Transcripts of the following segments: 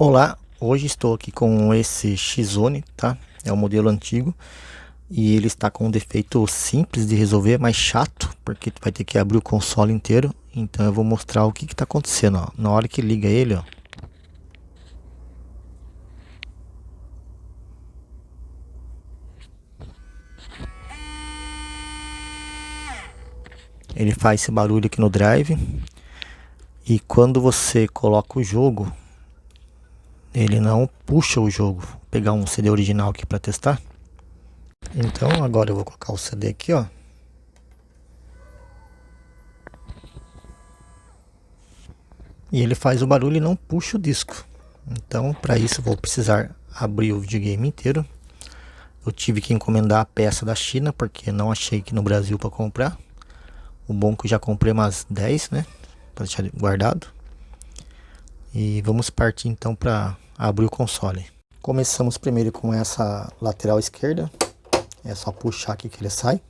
Olá, hoje estou aqui com esse X-Zone, tá? É um modelo antigo e ele está com um defeito simples de resolver, mas chato, porque tu vai ter que abrir o console inteiro. Então eu vou mostrar o que está acontecendo, ó. Na hora que liga ele, ó, ele faz esse barulho aqui no drive. E quando você coloca o jogo, ele não puxa o jogo. Vou pegar um CD original aqui para testar. Então agora eu vou colocar o CD aqui, ó. E ele faz o barulho e não puxa o disco. Então, para isso, eu vou precisar abrir o videogame inteiro. Eu tive que encomendar a peça da China, porque não achei aqui no Brasil para comprar. O bom que eu já comprei umas 10, né? Para deixar guardado. E vamos partir então para abrir o console. Começamos primeiro com essa lateral esquerda. É só puxar aqui que ele sai.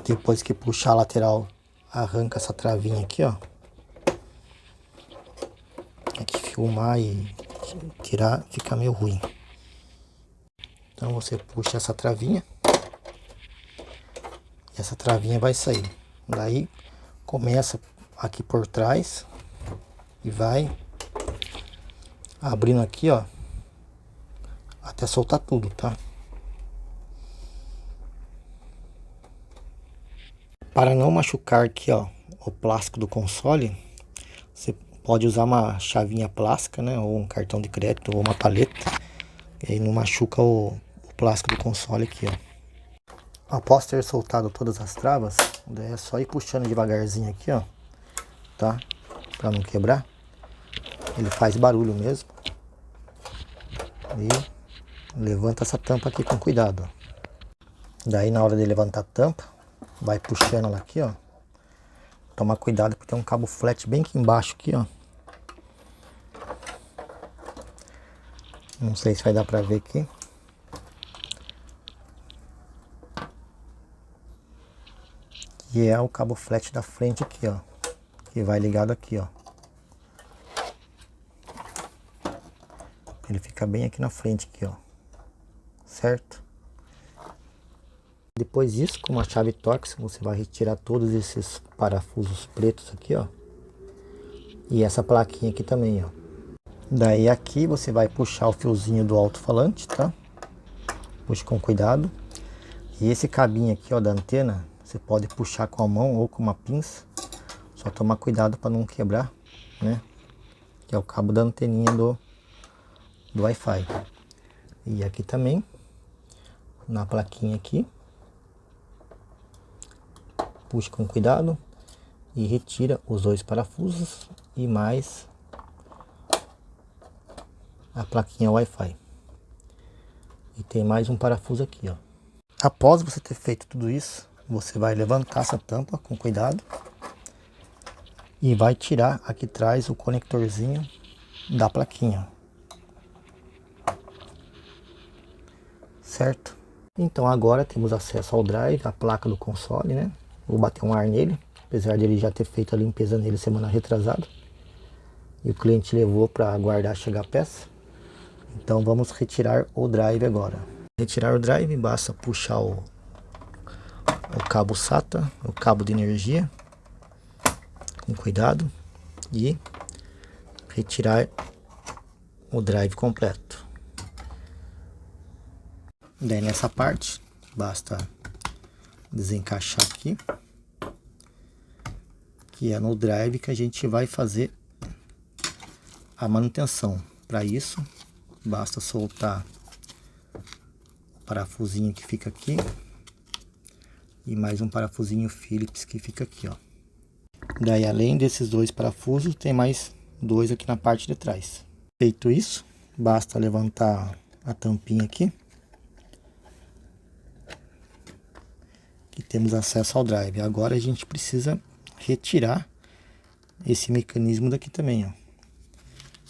Depois que puxar a lateral, arranca essa travinha aqui, ó. Aqui filmar e tirar fica meio ruim. Então você puxa essa travinha. E essa travinha vai sair. Daí começa aqui por trás e vai abrindo aqui, ó, até soltar tudo, tá? Para não machucar aqui, ó, o plástico do console, você pode usar uma chavinha plástica, né, ou um cartão de crédito ou uma paleta, e aí não machuca o plástico do console aqui, ó. Após ter soltado todas as travas, daí é só ir puxando devagarzinho aqui, ó, tá? Para não quebrar. Ele faz barulho mesmo. E levanta essa tampa aqui com cuidado, ó. Daí na hora de levantar a tampa, vai puxando ela aqui, ó. Tomar cuidado porque tem um cabo flat bem aqui embaixo aqui, ó. Não sei se vai dar pra ver aqui. E é o cabo flat da frente aqui, ó. Que vai ligado aqui, ó. Ele fica bem aqui na frente aqui, ó. Certo? Depois disso, com uma chave Torx, você vai retirar todos esses parafusos pretos aqui, ó. E essa plaquinha aqui também, ó. Daí aqui você vai puxar o fiozinho do alto-falante, tá? Puxe com cuidado. E esse cabinho aqui, ó, da antena, você pode puxar com a mão ou com uma pinça. Só tomar cuidado para não quebrar, né? Que é o cabo da anteninha do Wi-Fi. E aqui também, na plaquinha aqui. Puxe com cuidado e retira os dois parafusos e mais a plaquinha Wi-Fi. E tem mais um parafuso aqui, ó. Após você ter feito tudo isso, você vai levantar essa tampa com cuidado e vai tirar aqui atrás o conectorzinho da plaquinha, certo? Então agora temos acesso ao drive, a placa do console, né? Vou bater um ar nele, apesar de ele já ter feito a limpeza nele semana retrasada. E o cliente levou para aguardar chegar a peça. Então vamos retirar o drive agora. Retirar o drive, basta puxar o cabo SATA, o cabo de energia, com cuidado, e retirar o drive completo. Daí nessa parte, basta desencaixar aqui, que é no drive que a gente vai fazer a manutenção. Para isso, basta soltar o parafusinho que fica aqui e mais um parafusinho Phillips que fica aqui, ó. Daí, além desses dois parafusos, tem mais dois aqui na parte de trás. Feito isso, basta levantar a tampinha aqui, que temos acesso ao drive. Agora a gente precisa retirar esse mecanismo daqui também, ó.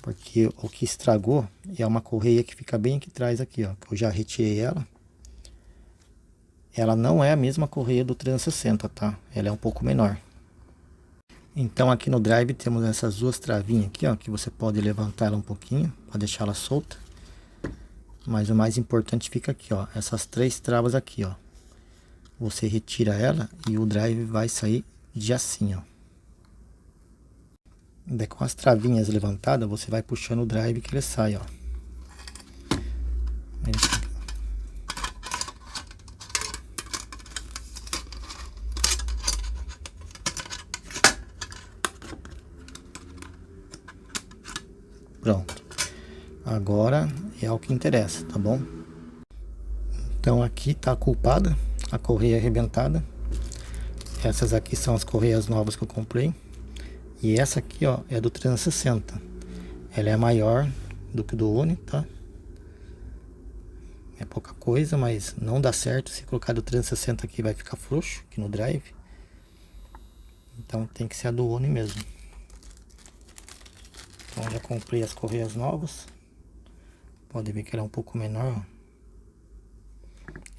Porque o que estragou é uma correia que fica bem aqui atrás aqui, ó. Que eu já retirei ela. ela não é a mesma correia do 360, tá? Ela é um pouco menor. Então aqui no drive temos essas duas travinhas aqui, ó, que você pode levantar ela um pouquinho para deixar ela solta. Mas o mais importante fica aqui, ó, essas três travas aqui, ó. Você retira ela e o drive vai sair de assim, ó. Daí com as travinhas levantadas, você vai puxando o drive que ele sai, ó. Ele fica... Pronto. Agora é o que interessa, tá bom? Então aqui tá a culpada, a correia arrebentada. Essas aqui são as correias novas que eu comprei. E essa aqui, ó, é do 360. Ela é maior do que do Uni, tá? É pouca coisa, mas não dá certo. Se colocar do 360 aqui vai ficar frouxo aqui no drive. Então tem que ser a do Uni mesmo. Então já comprei as correias novas. Pode ver que ela é um pouco menor, ó.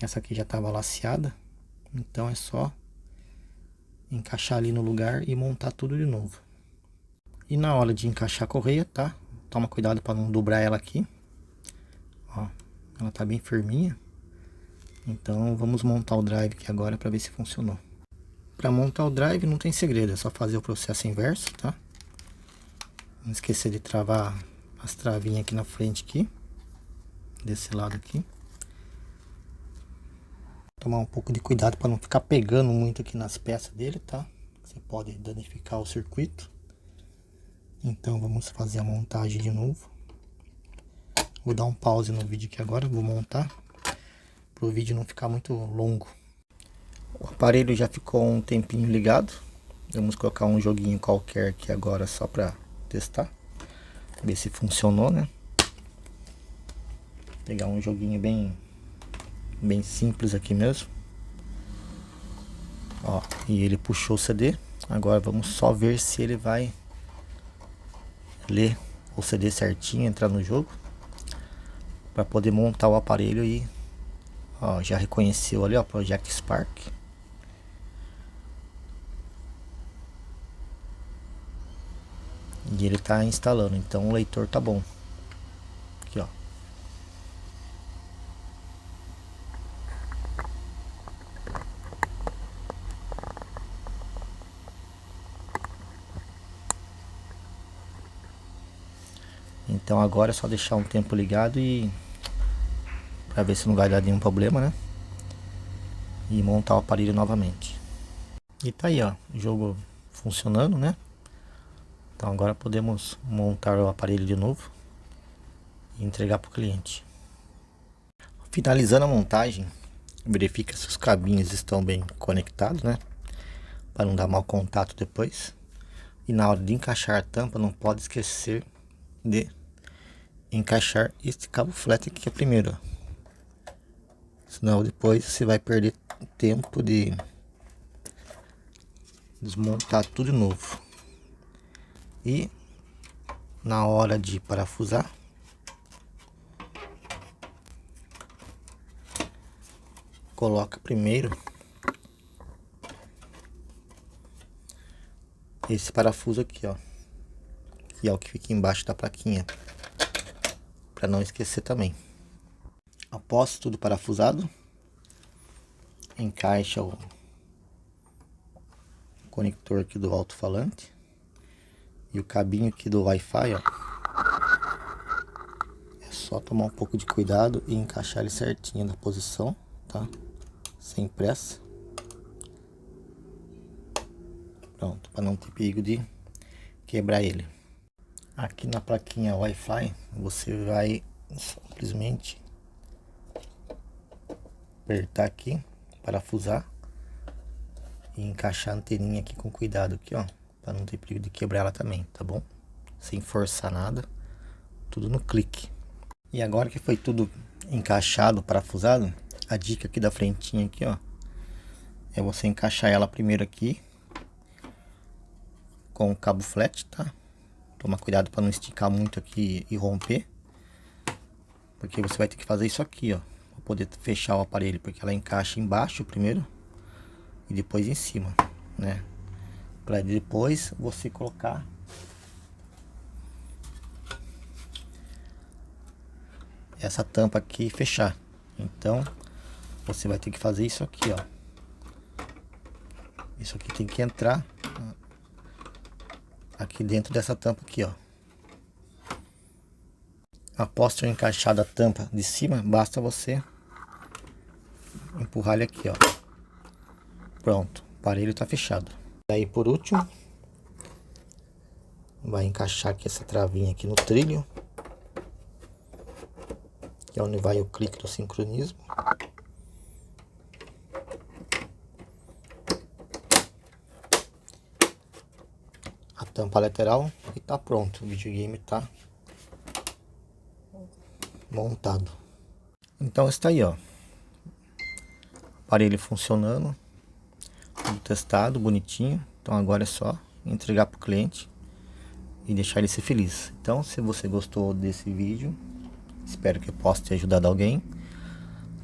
Essa aqui já estava laceada. Então é só encaixar ali no lugar e montar tudo de novo. E na hora de encaixar a correia, tá? Toma cuidado para não dobrar ela aqui. Ó, ela tá bem firminha. Então vamos montar o drive aqui agora para ver se funcionou. Para montar o drive não tem segredo, é só fazer o processo inverso, tá? Não esquecer de travar as travinhas aqui na frente aqui, desse lado aqui. Tomar um pouco de cuidado para não ficar pegando muito aqui nas peças dele, tá? Você pode danificar o circuito. Então vamos fazer a montagem de novo. Vou dar um pause no vídeo aqui agora, vou montar, para o vídeo não ficar muito longo. O aparelho já ficou um tempinho ligado. Vamos colocar um joguinho qualquer aqui agora só para testar, ver se funcionou, né? Pegar um joguinho bem simples aqui mesmo. Ó, e ele puxou o CD. Agora vamos só ver se ele vai ler o CD certinho, entrar no jogo, para poder montar o aparelho. E ó, já reconheceu ali, ó, Project Spark. E ele tá instalando, então o leitor tá bom. Aqui, ó. Então agora é só deixar um tempo ligado e para ver se não vai dar nenhum problema, né? E montar o aparelho novamente. E tá aí, ó, o jogo funcionando, né? Então agora podemos montar o aparelho de novo e entregar para o cliente. Finalizando a montagem, verifica se os cabinhos estão bem conectados, né? Para não dar mau contato depois. E na hora de encaixar a tampa, não pode esquecer de encaixar este cabo flat aqui primeiro, ó. Senão depois você vai perder tempo de desmontar tudo de novo. E na hora de parafusar, coloca primeiro esse parafuso aqui, ó, que é o que fica embaixo da plaquinha, para não esquecer também. Após tudo parafusado, encaixa o conector aqui do alto-falante e o cabinho aqui do Wi-Fi, ó. É só tomar um pouco de cuidado e encaixar ele certinho na posição, tá? Sem pressa. Pronto, para não ter perigo de quebrar ele. Aqui na plaquinha Wi-Fi, você vai simplesmente apertar aqui, parafusar e encaixar a anteninha aqui com cuidado aqui, ó, para não ter perigo de quebrar ela também, tá bom? Sem forçar nada, tudo no clique. E agora que foi tudo encaixado, parafusado, a dica aqui da frentinha aqui, ó, é você encaixar ela primeiro aqui com o cabo flat, tá? Toma cuidado para não esticar muito aqui e romper, porque você vai ter que fazer isso aqui, ó, poder fechar o aparelho, porque ela encaixa embaixo primeiro e depois em cima, né? Para depois você colocar essa tampa aqui e fechar. Então você vai ter que fazer isso aqui, ó. Isso aqui tem que entrar aqui dentro dessa tampa aqui, ó. Após ter encaixado a tampa de cima, basta você empurrar ele aqui, ó. Pronto, o aparelho tá fechado. Aí por último, vai encaixar aqui essa travinha aqui no trilho, que é onde vai o clique do sincronismo. A tampa lateral e tá pronto, o videogame tá montado. Então está aí, ó, aparelho funcionando, tudo testado, bonitinho. Então agora é só entregar para o cliente e deixar ele ser feliz. Então, se você gostou desse vídeo, espero que eu possa ter ajudado alguém.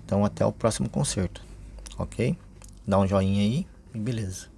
Então até o próximo concerto, ok? Dá um joinha aí e beleza.